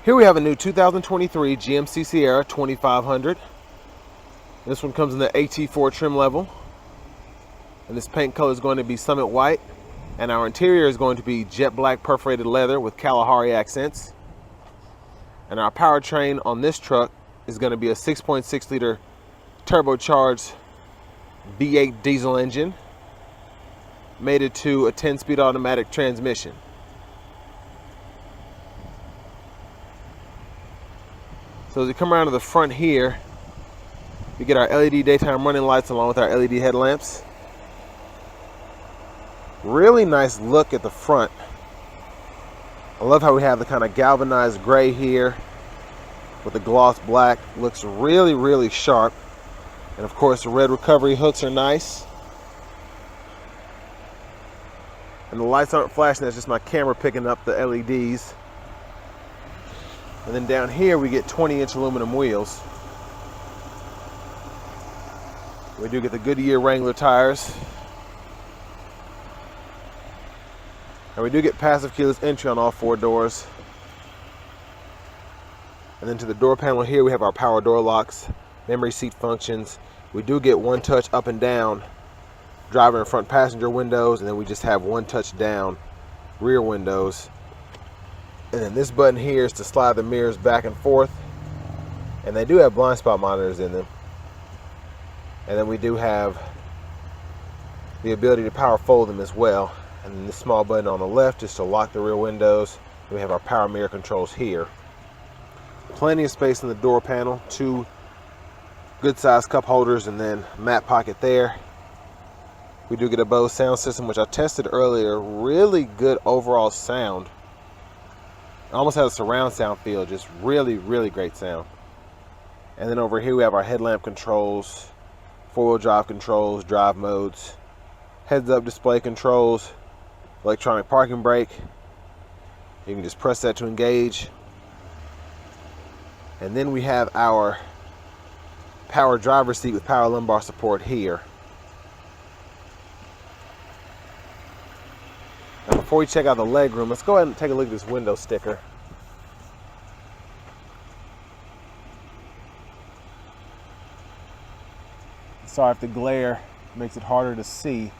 Here we have a new 2023 GMC Sierra 2500. This one comes in the AT4 trim level. And this paint color is going to be Summit White. And our interior is going to be jet black perforated leather with Kalahari accents. And our powertrain on this truck is going to be a 6.6 liter turbocharged V8 diesel engine mated to a 10-speed automatic transmission. So as we come around to the front here, we get our LED daytime running lights along with our LED headlamps. Really nice look at the front. I love how we have the kind of galvanized gray here with the gloss black. Looks really, really sharp. And of course the red recovery hooks are nice. And the lights aren't flashing, that's just my camera picking up the LEDs. And then down here we get 20-inch aluminum wheels. We do get the Goodyear Wrangler tires. And we do get passive keyless entry on all four doors. And then to the door panel here we have our power door locks, memory seat functions. We do get one touch up and down driver and front passenger windows, and then we just have one touch down rear windows. And then this button here is to slide the mirrors back and forth. And they do have blind spot monitors in them. And then we do have the ability to power fold them as well. And then this small button on the left is to lock the rear windows. And we have our power mirror controls here. Plenty of space in the door panel. Two good sized cup holders and then mat pocket there. We do get a Bose sound system, which I tested earlier. Really good overall sound. Almost has a surround sound feel, just really, really great sound. And then over here we have our headlamp controls, four-wheel drive controls, drive modes, heads-up display controls, electronic parking brake. You can just press that to engage. And then we have our power driver's seat with power lumbar support here. Now before we check out the legroom, let's go ahead and take a look at this window sticker. Sorry if the glare makes it harder to see.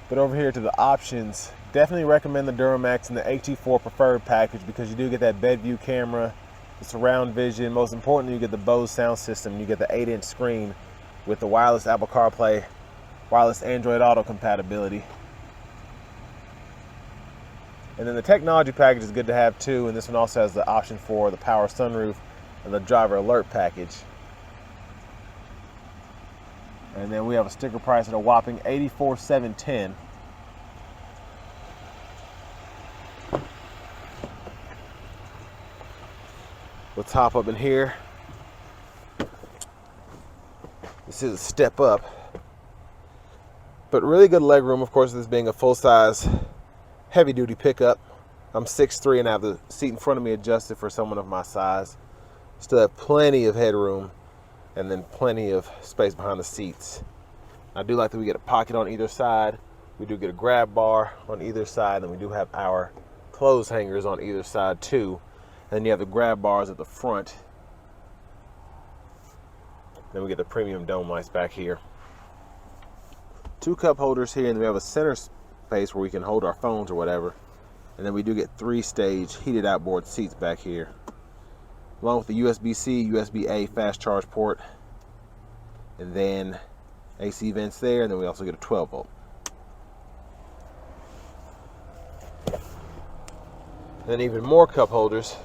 But over here to the options, definitely recommend the Duramax and the AT4 preferred package because you do get that bed view camera, the surround vision. Most importantly, you get the Bose sound system. You get the 8-inch screen with the wireless Apple CarPlay, wireless Android Auto compatibility. And then the technology package is good to have too, and this one also has the option for the power sunroof and the driver alert package. And then we have a sticker price at a whopping $84,710. Let's hop up in here. This is a step up, but really good leg room. Of course, this being a full-size, heavy-duty pickup. I'm 6'3" and I have the seat in front of me adjusted for someone of my size. Still have plenty of headroom, and then plenty of space behind the seats. I do like that we get a pocket on either side. We do get a grab bar on either side, and we do have our clothes hangers on either side too. And then you have the grab bars at the front. Then we get the premium dome lights back here. Two cup holders here, and then we have a center space where we can hold our phones or whatever. And then we do get 3-stage heated outboard seats back here, along with the USB-C, USB-A fast charge port, and then AC vents there, and then we also get a 12-volt. And then even more cup holders.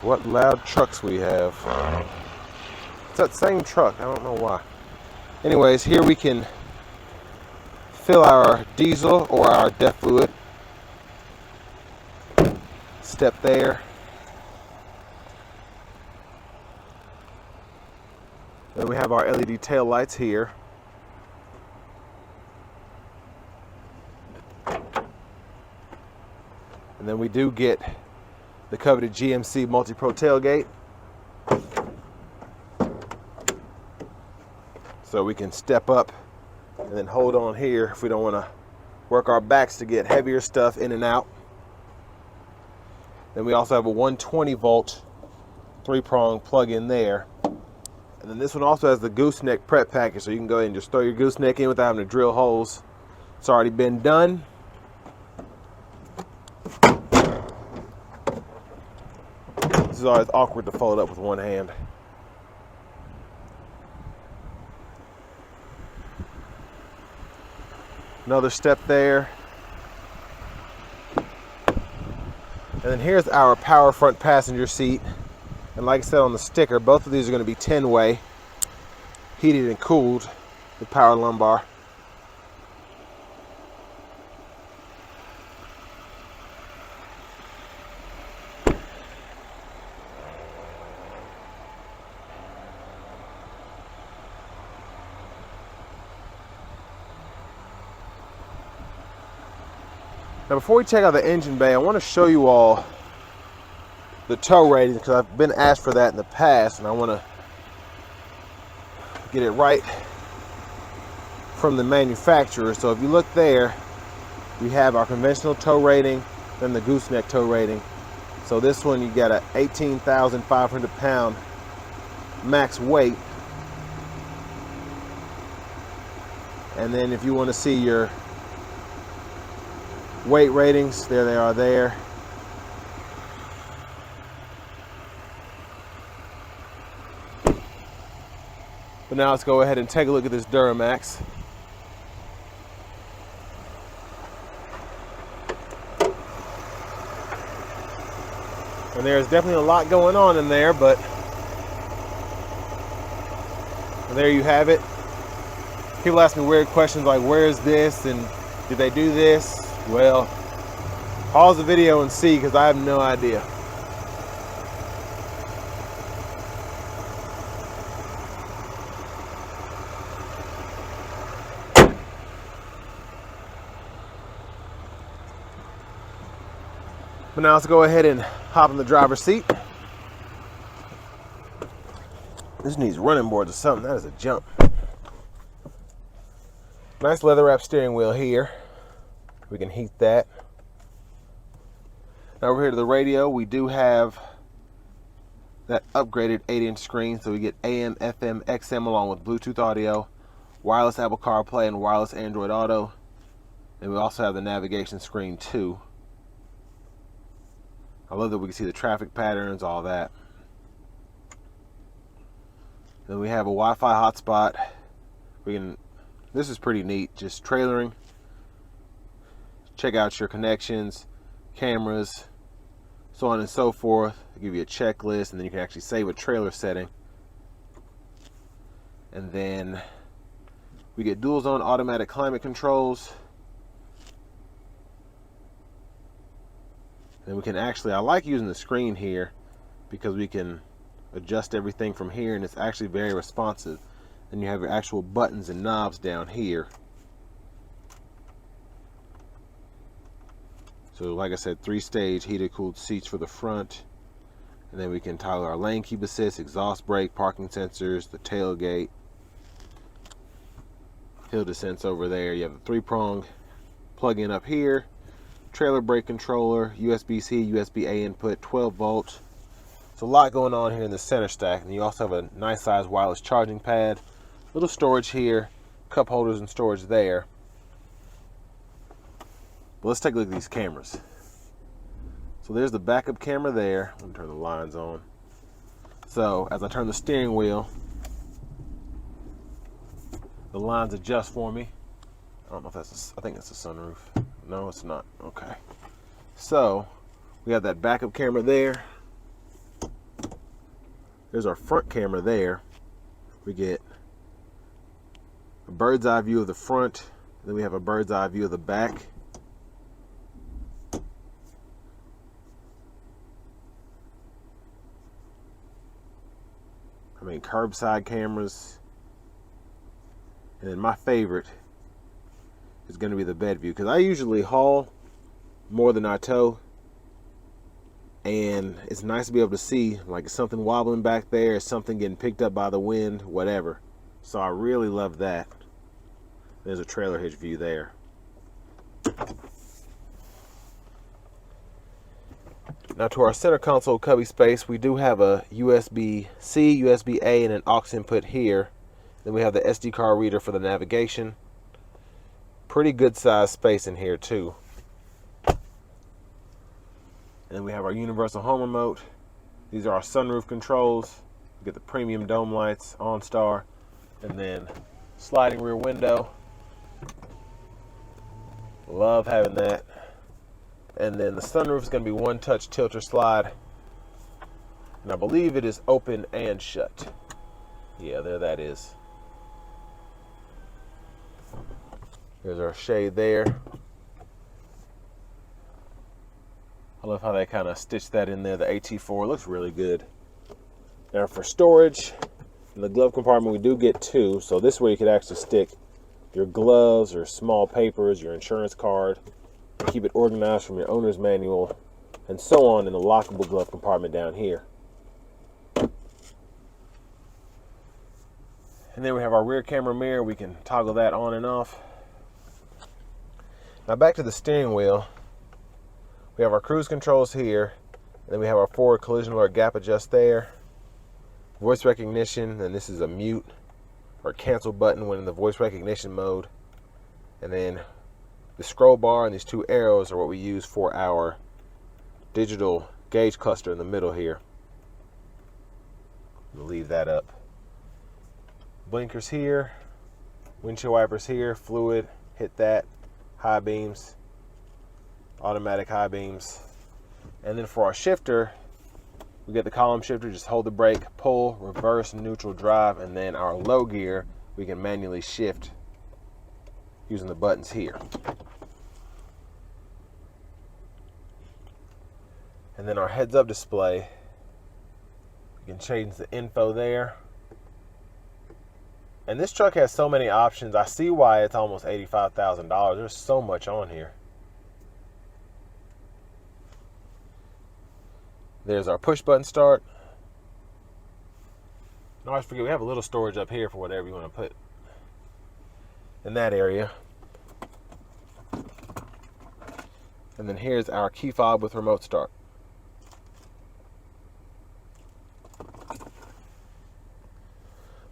What loud trucks we have. It's that same truck, I don't know why. Anyways, here we can fill our diesel or our DEF fluid. Step there. Then we have our LED tail lights here. And then we do get the coveted GMC Multi-Pro tailgate. So we can step up and then hold on here if we don't want to work our backs to get heavier stuff in and out. Then we also have a 120 volt 3-prong plug in there. And then this one also has the gooseneck prep package, so you can go ahead and just throw your gooseneck in without having to drill holes. It's already been done. This is always awkward to fold up with one hand. Another step there. And then here's our power front passenger seat. And like I said on the sticker, both of these are going to be 10-way, heated and cooled with power lumbar. Now before we check out the engine bay, I want to show you all the tow ratings, because I've been asked for that in the past and I want to get it right from the manufacturer. So if you look there, we have our conventional tow rating, then the gooseneck tow rating. So this one, you got a 18,500 pound max weight. And then if you want to see your weight ratings, there they are there. But now let's go ahead and take a look at this Duramax. And there's definitely a lot going on in there, but there you have it. People ask me weird questions like, where is this and did they do this? Well, pause the video and see, because I have no idea. But now let's go ahead and hop in the driver's seat. This needs running boards or something. That is a jump. Nice leather wrap steering wheel here. We can heat that. Now over here to the radio, we do have that upgraded 8-inch screen, so we get AM, FM, XM along with Bluetooth audio, wireless Apple CarPlay, and wireless Android Auto. And we also have the navigation screen too. I love that we can see the traffic patterns, all that. Then we have a Wi-Fi hotspot. This is pretty neat, just trailering. Check out your connections, cameras, so on and so forth. They give you a checklist, and then you can actually save a trailer setting. And then we get dual zone automatic climate controls. And we can actually, I like using the screen here because we can adjust everything from here, and it's actually very responsive. And you have your actual buttons and knobs down here. So like I said, 3-stage heated cooled seats for the front. And then we can toggle our lane keep assist, exhaust brake, parking sensors, the tailgate, hill descents over there. You have the 3-prong plug-in up here, trailer brake controller, USB-C, USB-A input, 12 volts. So a lot going on here in the center stack. And you also have a nice size wireless charging pad, little storage here, cup holders and storage there. But let's take a look at these cameras. So there's the backup camera there. Let me turn the lines on. So as I turn the steering wheel, the lines adjust for me. I don't know if that's I think it's a sunroof. No, it's not. Okay. So we have that backup camera there. There's our front camera there. We get a bird's eye view of the front. Then we have a bird's eye view of the back. I mean, curbside cameras. And then my favorite is going to be the bed view, because I usually haul more than I tow. And it's nice to be able to see, like, something wobbling back there, something getting picked up by the wind, whatever. So I really love that. There's a trailer hitch view there. Now to our center console cubby space, we do have a USB-C, USB-A, and an aux input here. Then we have the SD card reader for the navigation. Pretty good size space in here too. And then we have our universal home remote. These are our sunroof controls. We get the premium dome lights, OnStar, and then sliding rear window. Love having that. And then the sunroof is going to be one touch tilt or slide. And I believe it is open and shut. Yeah, there that is. There's our shade there. I love how they kind of stitched that in there. The AT4 looks really good. Now for storage, in the glove compartment we do get two. So this way you could actually stick your gloves or small papers, your insurance card. Keep it organized from your owner's manual, and so on in the lockable glove compartment down here. And then we have our rear camera mirror. We can toggle that on and off. Now back to the steering wheel. We have our cruise controls here, and then we have our forward collision alert gap adjust there. Voice recognition, and this is a mute or cancel button when in the voice recognition mode. And then the scroll bar and these two arrows are what we use for our digital gauge cluster in the middle here. We'll leave that up. Blinkers here, windshield wipers here, fluid, hit that, high beams, automatic high beams. And then for our shifter, we get the column shifter, just hold the brake, pull, reverse, neutral, drive, and then our low gear, we can manually shift using the buttons here. And then our heads-up display, you can change the info there. And this truck has so many options. I see why it's almost $85,000. There's so much on here. There's our push button start. I always forget we have a little storage up here for whatever you want to put in that area. And then here's our key fob with remote start.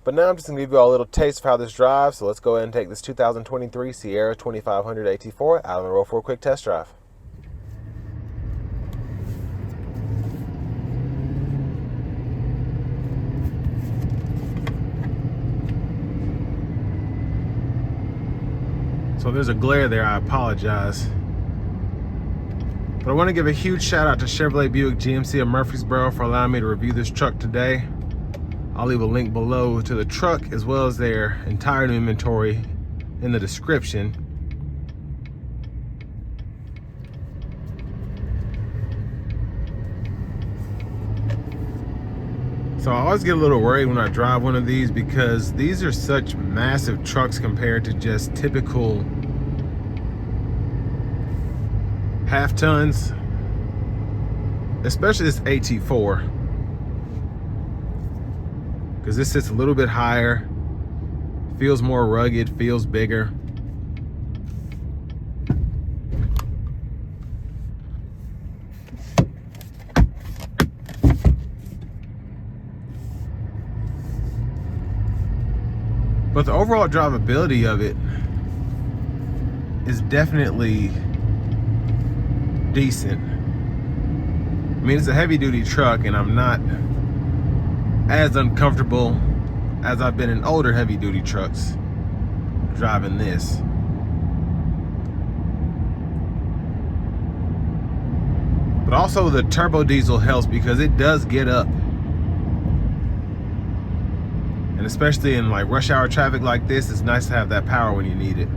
But now I'm just going to give you all a little taste of how this drives. So let's go ahead and take this 2023 Sierra 2500 AT4 out on the road for a quick test drive. So there's a glare there, I apologize. But I want to give a huge shout out to Chevrolet Buick GMC of Murfreesboro for allowing me to review this truck today. I'll leave a link below to the truck as well as their entire new inventory in the description. So I always get a little worried when I drive one of these because these are such massive trucks compared to just typical half tons, especially this AT4, because this sits a little bit higher, feels more rugged, feels bigger. But the overall drivability of it is definitely decent. I mean, it's a heavy duty truck and I'm not as uncomfortable as I've been in older heavy duty trucks driving this. But also the turbo diesel helps because it does get up. And especially in like rush hour traffic like this, it's nice to have that power when you need it.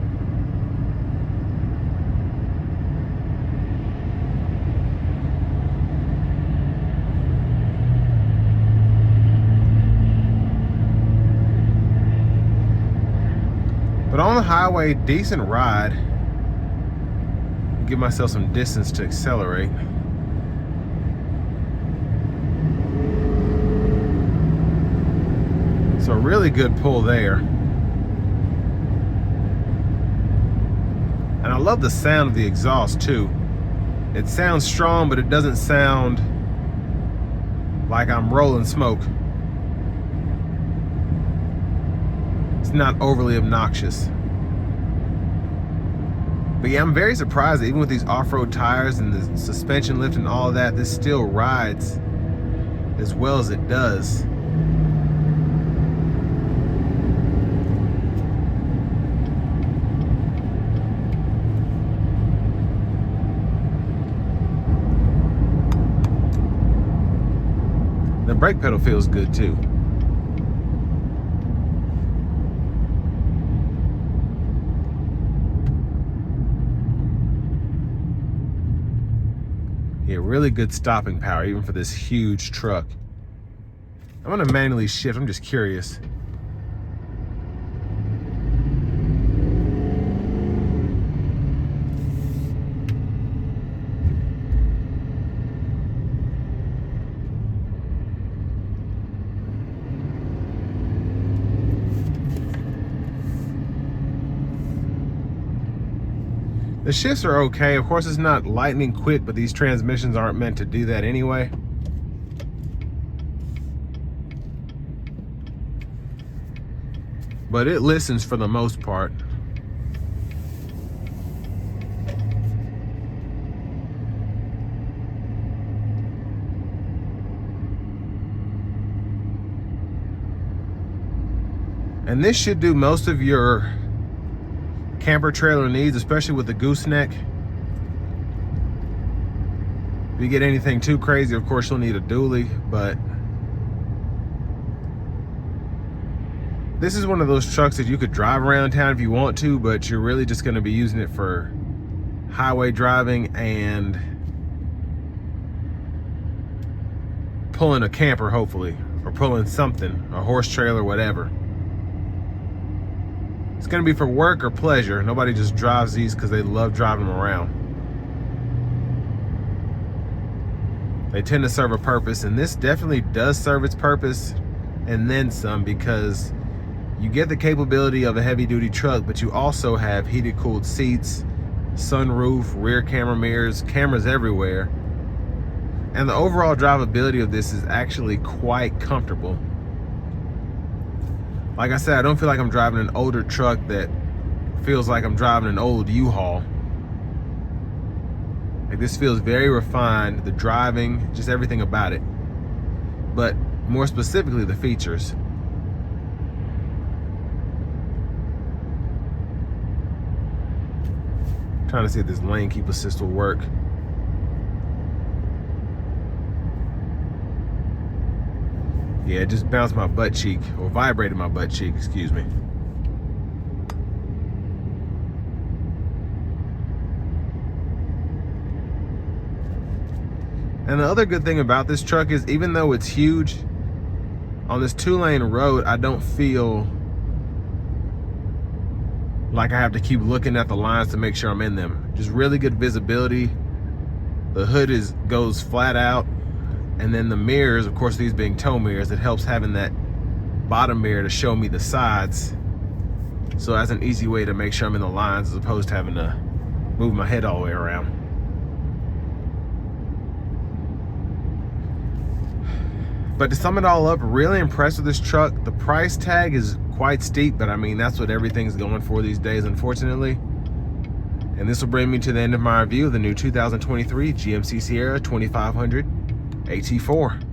But on the highway, decent ride. Give myself some distance to accelerate. really good pull there. And I love the sound of the exhaust too. It sounds strong, but it doesn't sound like I'm rolling smoke. It's not overly obnoxious. But yeah, I'm very surprised that even with these off-road tires and the suspension lift and all of that, this still rides as well as it does. The brake pedal feels good too. Yeah, really good stopping power, even for this huge truck. I'm gonna manually shift, I'm just curious. The shifts are okay. Of course, it's not lightning quick, but these transmissions aren't meant to do that anyway. But it listens for the most part. And this should do most of your camper trailer needs, especially with the gooseneck. If you get anything too crazy, of course you'll need a dually, but this is one of those trucks that you could drive around town if you want to, but you're really just going to be using it for highway driving and pulling a camper, hopefully, or pulling something, a horse trailer, whatever. It's gonna be for work or pleasure. Nobody just drives these because they love driving them around. They tend to serve a purpose, and this definitely does serve its purpose and then some, because you get the capability of a heavy duty truck, but you also have heated cooled seats, sunroof, rear camera mirrors, cameras everywhere. And the overall drivability of this is actually quite comfortable. Like I said, I don't feel like I'm driving an older truck that feels like I'm driving an old U-Haul. Like, this feels very refined, the driving, just everything about it. But more specifically, the features. I'm trying to see if this lane keep assist will work. Yeah, it just bounced my butt cheek, or vibrated my butt cheek, excuse me. And the other good thing about this truck is, even though it's huge, on this 2-lane road, I don't feel like I have to keep looking at the lines to make sure I'm in them. Just really good visibility. The hood goes flat out. And then the mirrors, of course, these being tow mirrors, it helps having that bottom mirror to show me the sides. So that's an easy way to make sure I'm in the lines, as opposed to having to move my head all the way around. But to sum it all up, really impressed with this truck. The price tag is quite steep, but I mean, that's what everything's going for these days, unfortunately. And this will bring me to the end of my review of the new 2023 GMC Sierra 2500 AT4.